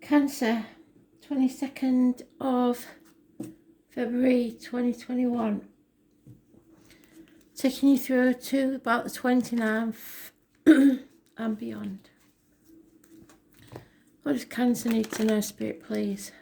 Cancer, 22nd of February 2021. Taking you through to about the 29th and beyond. What does Cancer need to know, Spirit, please?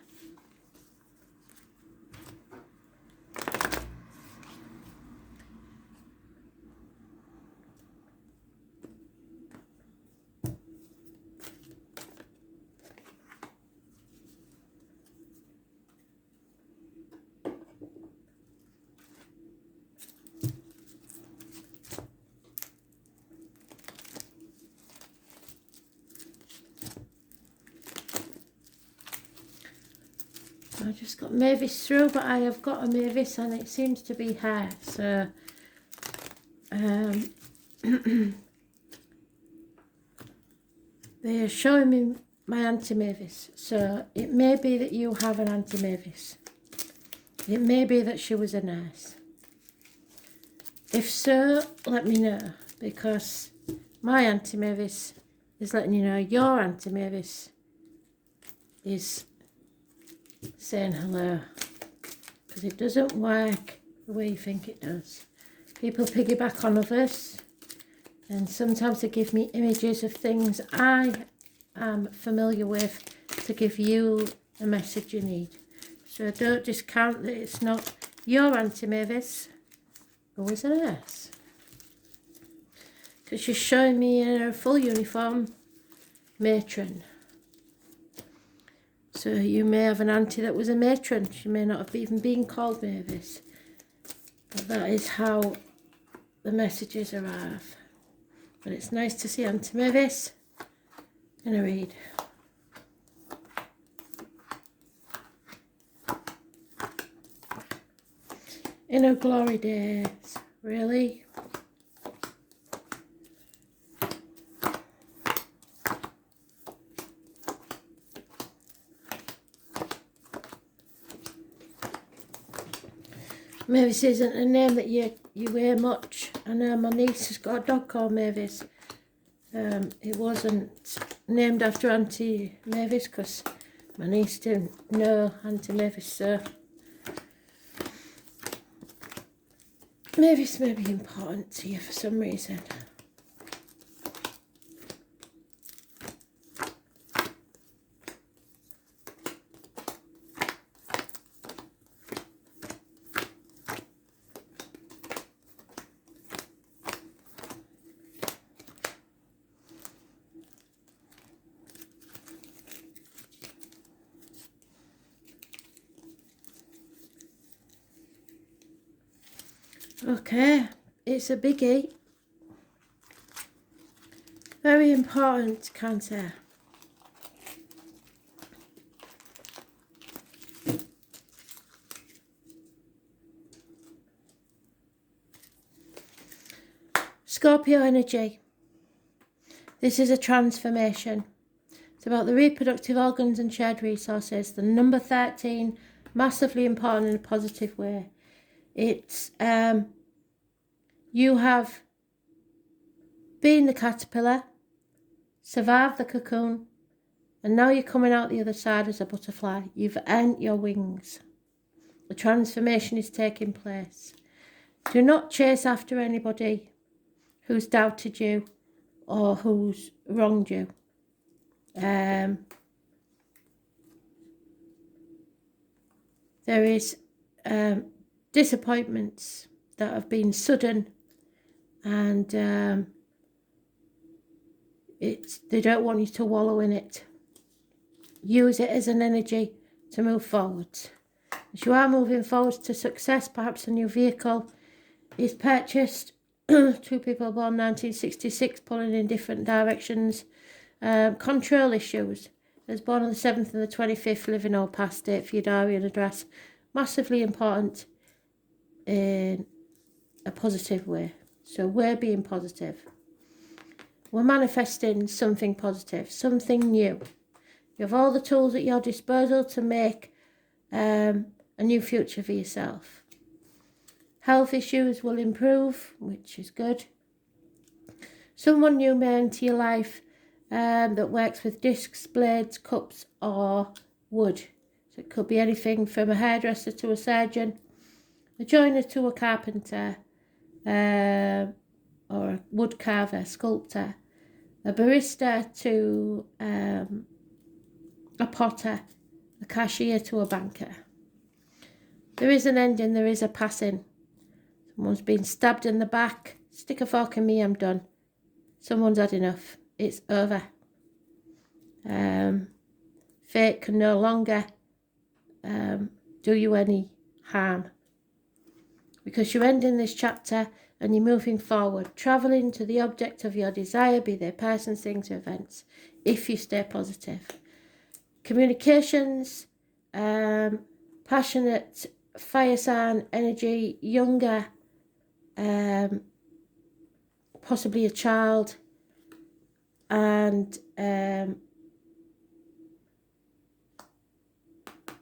I just got Mavis through, but I have got a Mavis and it seems to be her. So, they are showing me my Auntie Mavis. So it may be that you have an Auntie Mavis. It may be that she was a nurse. If so, let me know, because my Auntie Mavis is letting you know your Auntie Mavis is saying hello, because it doesn't work the way you think it does. People piggyback on others, and sometimes they give me images of things I am familiar with to give you the message you need. So don't discount that it's not your Auntie Mavis who is a nurse, because she's showing me in her full uniform, matron. So you may have an auntie that was a matron. She may not have even been called Mavis. But that is how the messages arrive. But it's nice to see Auntie Mavis in a read. In her glory days, really? Mavis isn't a name that you hear much. I know my niece has got a dog called Mavis. It wasn't named after Auntie Mavis because my niece didn't know Auntie Mavis, so Mavis may be important to you for some reason. Okay, it's a biggie. Very important, Cancer. Scorpio energy. This is a transformation. It's about the reproductive organs and shared resources. The number 13, massively important in a positive way. It's you have been the caterpillar, survived the cocoon, and now you're coming out the other side as a butterfly. You've earned your wings. The transformation is taking place. Do not chase after anybody who's doubted you or who's wronged you. There is disappointments that have been sudden, and they don't want you to wallow in it. Use it as an energy to move forward. As you are moving forward to success, perhaps a new vehicle is purchased. Two people born 1966 pulling in different directions. Control issues. I was born on the 7th and the 25th, living or past date for your diary and address. Massively important in a positive way. So we're being positive. We're manifesting something positive, something new. You have all the tools at your disposal to make a new future for yourself. Health issues will improve, which is good. Someone new may enter your life that works with discs, blades, cups or wood. So it could be anything from a hairdresser to a surgeon, a joiner to a carpenter, or a wood carver, sculptor, a barista to a potter, a cashier to a banker. There is an ending, there is a passing. Someone's been stabbed in the back. Stick a fork in me, I'm done. Someone's had enough. It's over. Fate can no longer do you any harm, because you're ending this chapter and you're moving forward, travelling to the object of your desire, be they persons, things or events, if you stay positive. Communications, passionate fire sign energy, younger, possibly a child, and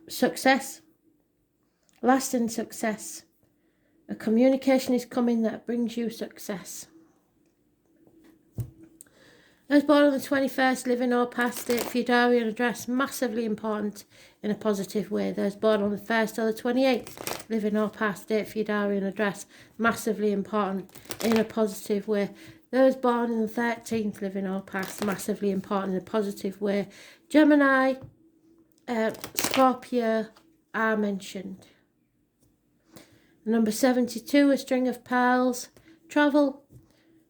success, lasting success. A communication is coming that brings you success. Those born on the 21st, living or past, date for your diary and address, massively important in a positive way. Those born on the 1st or the 28th, living or past, date for your diary and address, massively important in a positive way. Those born on the 13th, living or past, massively important in a positive way. Gemini, Scorpio are mentioned. Number 72, a string of pearls. Travel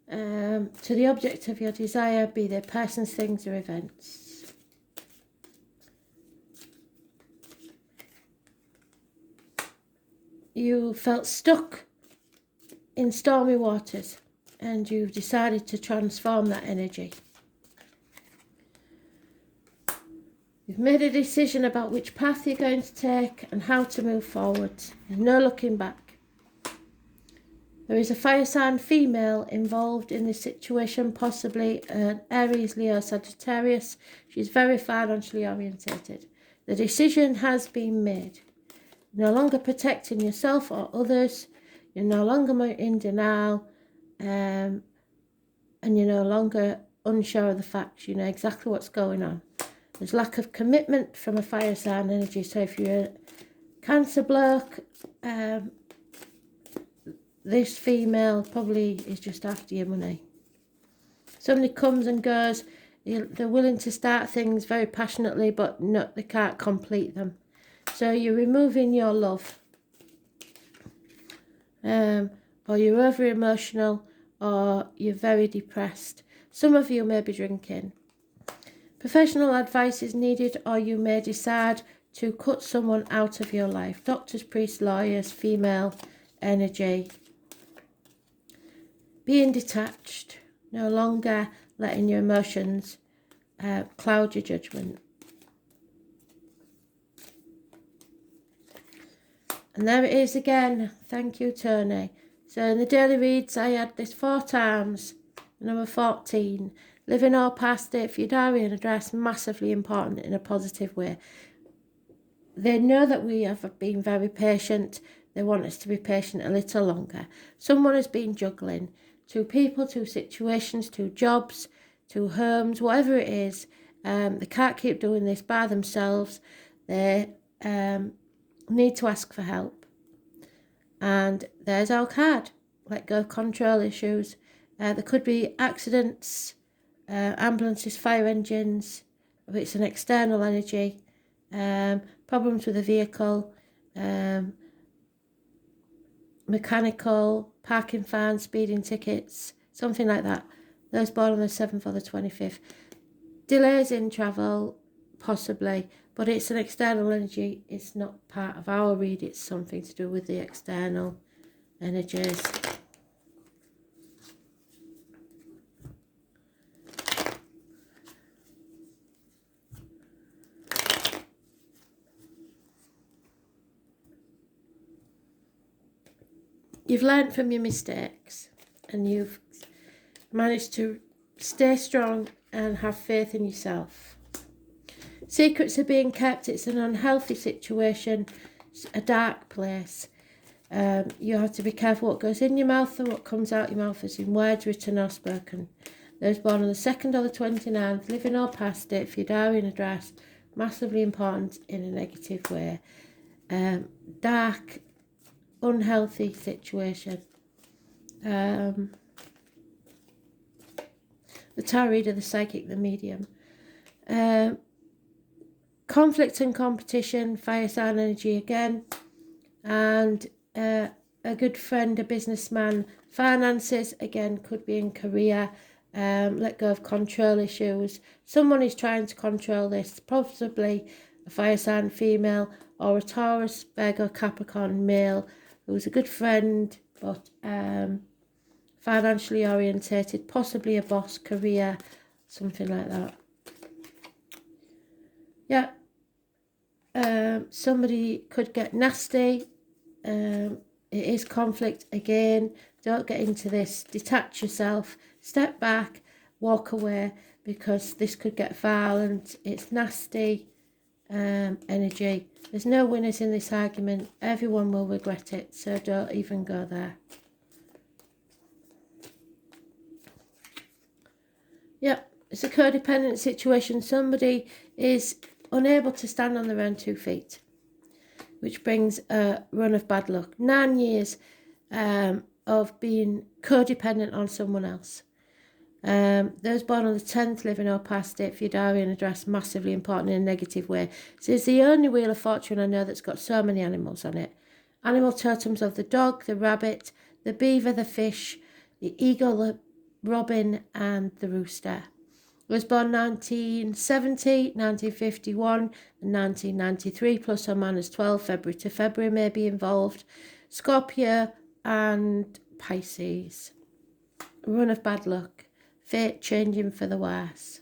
to the object of your desire, be they persons, things or events. You felt stuck in stormy waters and you've decided to transform that energy. You've made a decision about which path you're going to take and how to move forward. There's no looking back. There is a fire sign female involved in this situation, possibly an Aries, Leo, Sagittarius. She's very financially orientated. The decision has been made. You're no longer protecting yourself or others. You're no longer in denial, and you're no longer unsure of the facts. You know exactly what's going on. There's lack of commitment from a fire sign energy. So if you're a Cancer bloke, this female probably is just after your money. Somebody comes and goes. They're willing to start things very passionately, but no, they can't complete them. So you're removing your love. Or you're over emotional, or you're very depressed. Some of you may be drinking. Professional advice is needed, or you may decide to cut someone out of your life. Doctors, priests, lawyers, female energy. Being detached, no longer letting your emotions cloud your judgment. And there it is again. Thank you, Tony. So in the daily reads, I had this 4 times. Number 14. Living or past, date for your diary and address, massively important in a positive way. They know that we have been very patient. They want us to be patient a little longer. Someone has been juggling 2 people, 2 situations, 2 jobs, 2 homes, whatever it is. They can't keep doing this by themselves. They need to ask for help. And there's our card. Let go of control issues. There could be accidents, ambulances, fire engines. If it's an external energy. Problems with a vehicle. Mechanical, parking fines, speeding tickets. Something like that. Those born on the 7th or the 25th. Delays in travel, possibly. But it's an external energy. It's not part of our read. It's something to do with the external energies. You've learned from your mistakes and you've managed to stay strong and have faith in yourself. Secrets are being kept. It's an unhealthy situation. It's a dark place. You have to be careful what goes in your mouth and what comes out your mouth, as in words written or spoken. Those born on the 2nd or the 29th, living or past it, for your diary and address, massively important in a negative way. Dark, unhealthy situation. The tarot reader, the psychic, the medium. Conflict and competition, fire sign energy again. And a good friend, a businessman. Finances, again, could be in career. Let go of control issues. Someone is trying to control this, possibly a fire sign female or a Taurus, Virgo, Capricorn male who's a good friend but financially orientated, possibly a boss, career, something like that. Yeah. Somebody could get nasty. It is conflict again. Don't get into this. Detach yourself. Step back. Walk away, because this could get violent. It's nasty energy. There's no winners in this argument. Everyone will regret it, so don't even go there. Yep, it's a codependent situation. Somebody is unable to stand on their own 2 feet, which brings a run of bad luck. 9 years of being codependent on someone else. Those born on the 10th, living or past it, for your diary and address, massively important in a negative way. So it's the only Wheel of Fortune I know that's got so many animals on it. Animal totems of the dog, the rabbit, the beaver, the fish, the eagle, the robin, and the rooster. Was born 1970, 1951, and 1993, plus or minus 12, February to February may be involved. Scorpio and Pisces. Run of bad luck. Fate changing for the worse.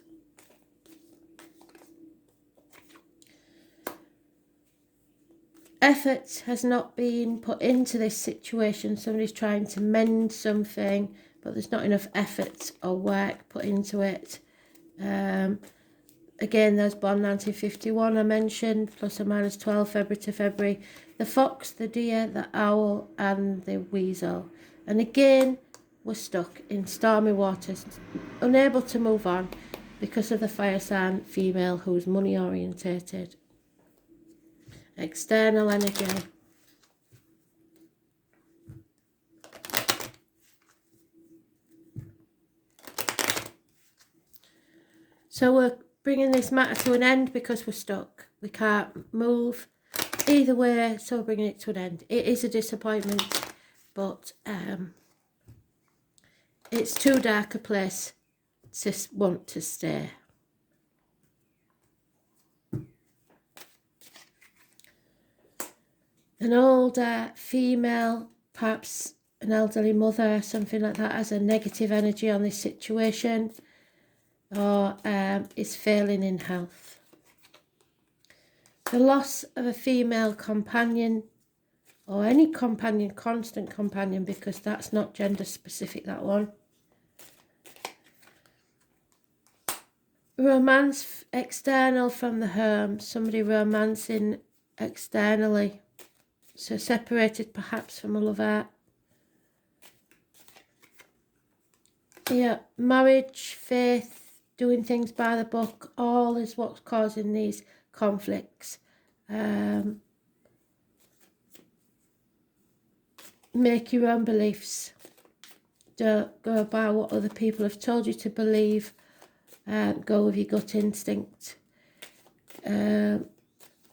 Effort has not been put into this situation. Somebody's trying to mend something, but there's not enough effort or work put into it. Again, those born 1951 I mentioned, plus or minus 12, February to February. The fox, the deer, the owl, and the weasel. And again, we're stuck in stormy waters, unable to move on because of the fire sign female who's money orientated. External energy. So we're bringing this matter to an end because we're stuck. We can't move either way, so we're bringing it to an end. It is a disappointment, but it's too dark a place to want to stay. An older female, perhaps an elderly mother, something like that, has a negative energy on this situation, or is failing in health. The loss of a female companion, or any companion, constant companion, because that's not gender specific, that one. Romance external from the home, somebody romancing externally. So separated perhaps from a lover. Yeah, marriage, faith, doing things by the book, all is what's causing these conflicts. Make your own beliefs. Don't go by what other people have told you to believe. Go with your gut instinct.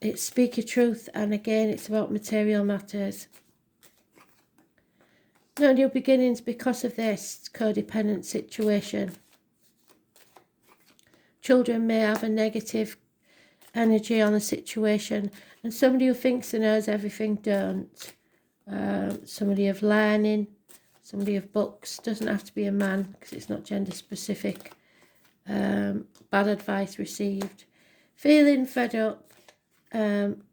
It's speak your truth, and again, it's about material matters. No new beginnings because of this codependent situation. Children may have a negative energy on the situation, and somebody who thinks they knows everything don't. Somebody of learning, somebody of books, doesn't have to be a man because it's not gender specific. Bad advice received. Feeling fed up. And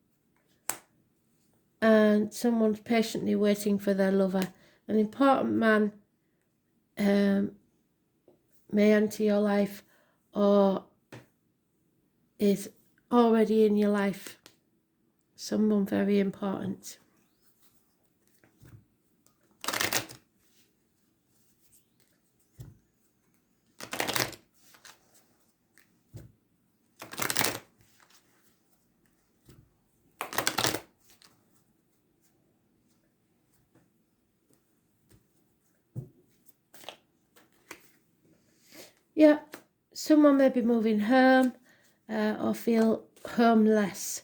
someone's patiently waiting for their lover. An important man may enter your life or is already in your life. Someone very important. Yeah, someone may be moving home or feel homeless.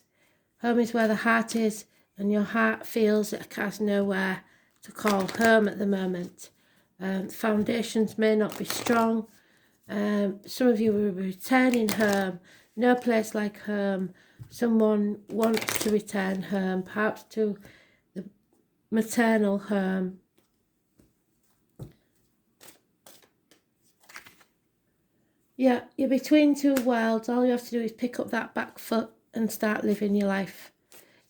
Home is where the heart is, and your heart feels it has nowhere to call home at the moment. Foundations may not be strong. Some of you will be returning home. No place like home. Someone wants to return home, perhaps to the maternal home. Yeah, you're between two worlds. All you have to do is pick up that back foot and start living your life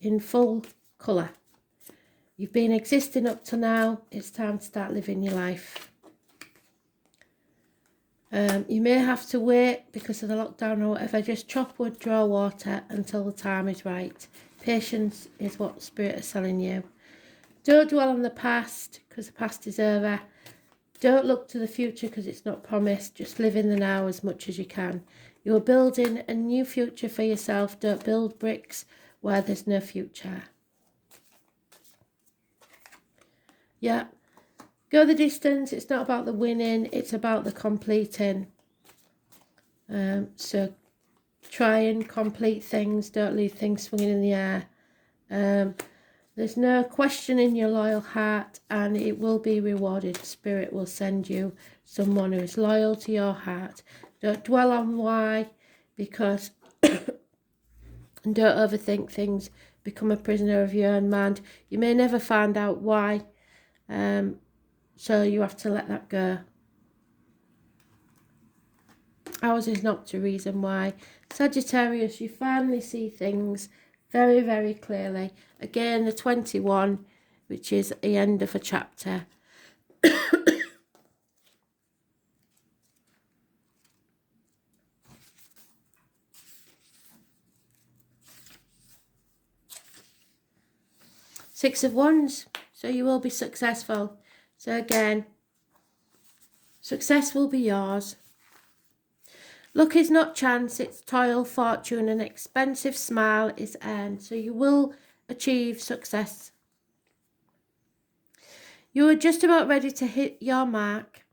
in full colour. You've been existing up to now. It's time to start living your life. You may have to wait because of the lockdown or whatever. Just chop wood, draw water until the time is right. Patience is what Spirit is telling you. Don't dwell on the past because the past is over. Don't look to the future because it's not promised. Just live in the now as much as you can. You're building a new future for yourself. Don't build bricks where there's no future. Yeah. Go the distance. It's not about the winning. It's about the completing. So try and complete things. Don't leave things swinging in the air. There's no question in your loyal heart, and it will be rewarded. Spirit will send you someone who is loyal to your heart. Don't dwell on why, because and don't overthink things. Become a prisoner of your own mind. You may never find out why, so you have to let that go. Ours is not to reason why. Sagittarius, you finally see things very, very clearly. Again, the 21, which is the end of a chapter. Six of Wands, so you will be successful. So again, success will be yours. Luck is not chance, it's toil, fortune, an expensive smile is earned. So you will achieve success. You are just about ready to hit your mark.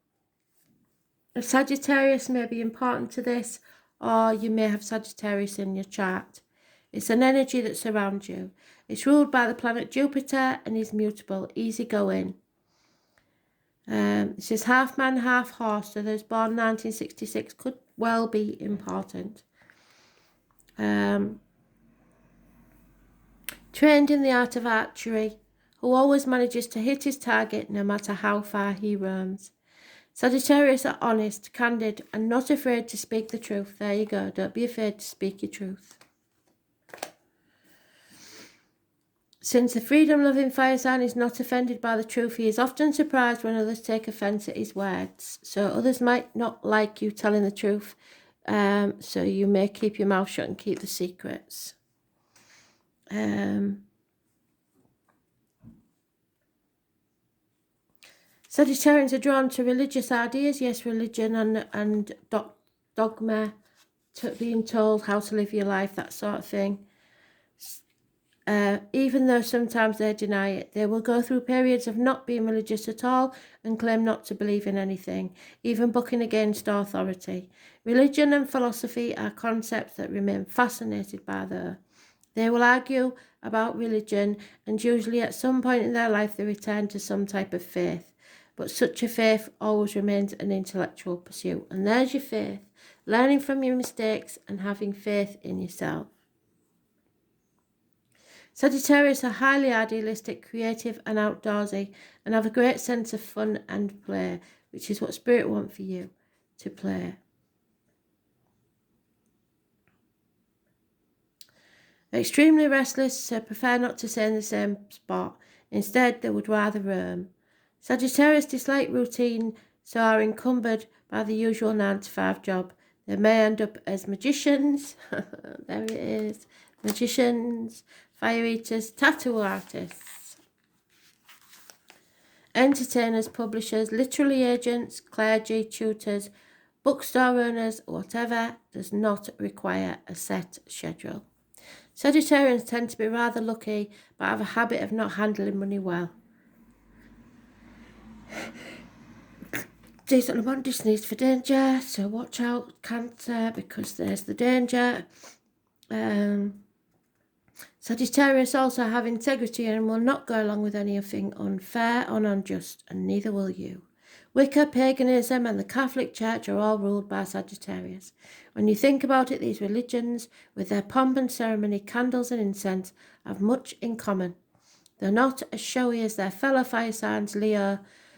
A Sagittarius may be important to this, or you may have Sagittarius in your chart. It's an energy that surrounds you. It's ruled by the planet Jupiter and is mutable, easygoing. It says half man, half horse, so those born 1966 could well be important. Trained in the art of archery, who always manages to hit his target no matter how far he roams. Sagittarius are honest, candid, and not afraid to speak the truth. There you go. Don't be afraid to speak your truth. Since the freedom-loving fire sign is not offended by the truth, he is often surprised when others take offence at his words. So others might not like you telling the truth, so you may keep your mouth shut and keep the secrets. Sagittarians are drawn to religious ideas. Yes, religion and dogma, being told how to live your life, that sort of thing. Even though sometimes they deny it, they will go through periods of not being religious at all and claim not to believe in anything, even bucking against authority. Religion and philosophy are concepts that remain fascinated by them. They will argue about religion, and usually at some point in their life they return to some type of faith. But such a faith always remains an intellectual pursuit. And there's your faith, learning from your mistakes and having faith in yourself. Sagittarius are highly idealistic, creative and outdoorsy, and have a great sense of fun and play, which is what Spirit wants for you to play. Extremely restless, so prefer not to stay in the same spot. Instead, they would rather roam. Sagittarius dislike routine, so are encumbered by the usual 9-to-5 job. They may end up as magicians. There it is. Magicians, fire eaters, tattoo artists, entertainers, publishers, literary agents, clergy, tutors, bookstore owners, whatever does not require a set schedule. Sagittarians tend to be rather lucky, but have a habit of not handling money well. Decent amount needs for danger, so watch out, Cancer, because there's the danger. Sagittarius also have integrity and will not go along with anything unfair or unjust, and neither will you. Wicca, paganism, and the Catholic Church are all ruled by Sagittarius. When you think about it, these religions, with their pomp and ceremony, candles and incense, have much in common. They're not as showy as their fellow fire signs, Leo.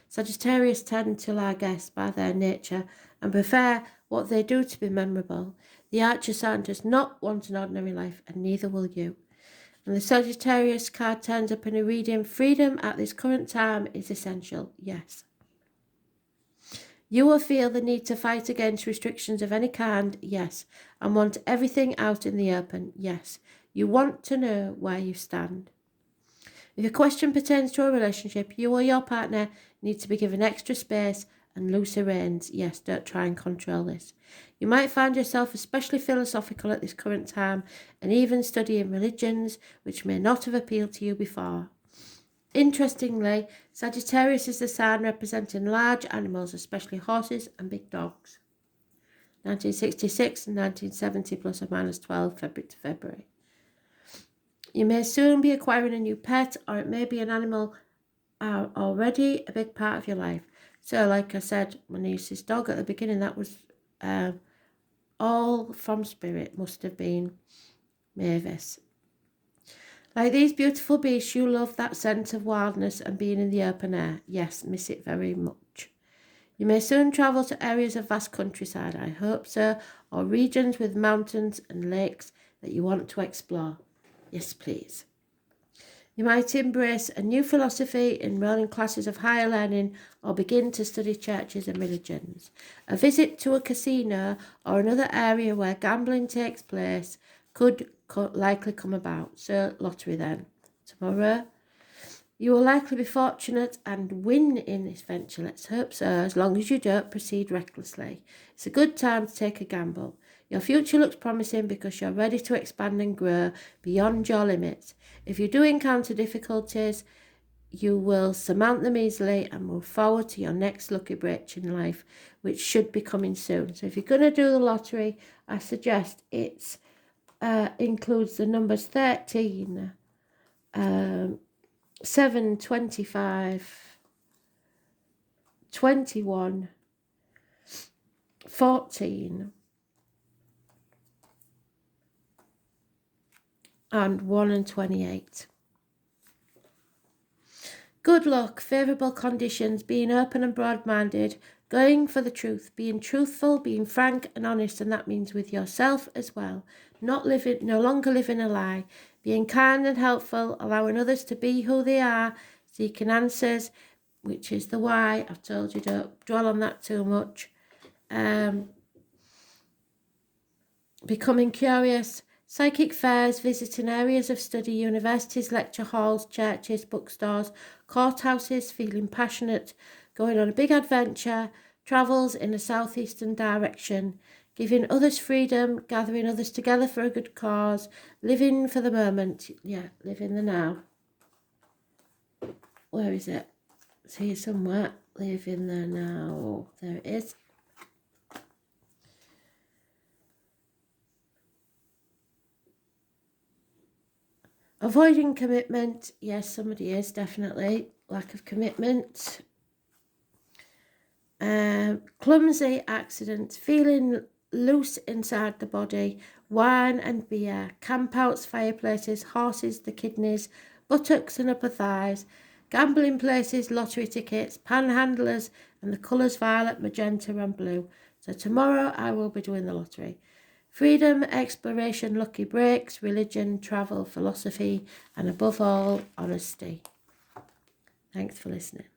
Sagittarius tend to lie guests by their nature and prefer what they do to be memorable. The Archer sign does not want an ordinary life, and neither will you. And the Sagittarius card turns up in a reading. Freedom at this current time is essential, yes. You will feel the need to fight against restrictions of any kind, yes, and want everything out in the open, yes. You want to know where you stand. If a question pertains to a relationship, you or your partner need to be given extra space and looser reins. Yes, don't try and control this. You might find yourself especially philosophical at this current time and even studying religions which may not have appealed to you before. Interestingly, Sagittarius is the sign representing large animals, especially horses and big dogs. 1966 and 1970 plus or minus 12 February to February. You may soon be acquiring a new pet, or it may be an animal already a big part of your life. So like I said, my niece's dog at the beginning, that was all from spirit, must have been Mavis. Like these beautiful beasts, you love that sense of wildness and being in the open air. Yes, miss it very much. You may soon travel to areas of vast countryside, I hope so, or regions with mountains and lakes that you want to explore. Yes, please. You might embrace a new philosophy, enroll in classes of higher learning, or begin to study churches and religions. A visit to a casino or another area where gambling takes place could likely come about. So, lottery then. Tomorrow, you will likely be fortunate and win in this venture. Let's hope so, as long as you don't proceed recklessly. It's a good time to take a gamble. Your future looks promising because you're ready to expand and grow beyond your limits. If you do encounter difficulties, you will surmount them easily and move forward to your next lucky break in life, which should be coming soon. So if you're going to do the lottery, I suggest it includes the numbers 13, 7, 25, 21, 14, and 1 and 28. Good luck, favourable conditions, being open and broad-minded, going for the truth, being truthful, being frank and honest, and that means with yourself as well. No longer living a lie, being kind and helpful, allowing others to be who they are, seeking answers, which is the why. I've told you, don't dwell on that too much. Becoming curious, psychic fairs, visiting areas of study, universities, lecture halls, churches, bookstores, courthouses, feeling passionate, going on a big adventure, travels in a southeastern direction, giving others freedom, gathering others together for a good cause, living for the moment. Yeah, live in the now. Where is it? It's here somewhere. Live in the now. There it is. Avoiding commitment. Yes, somebody is, definitely. Lack of commitment. Clumsy accidents. Feeling loose inside the body. Wine and beer. Campouts, fireplaces, horses, the kidneys, buttocks and upper thighs. Gambling places, lottery tickets, panhandlers, and the colours violet, magenta and blue. So tomorrow I will be doing the lottery. Freedom, exploration, lucky breaks, religion, travel, philosophy, and above all, honesty. Thanks for listening.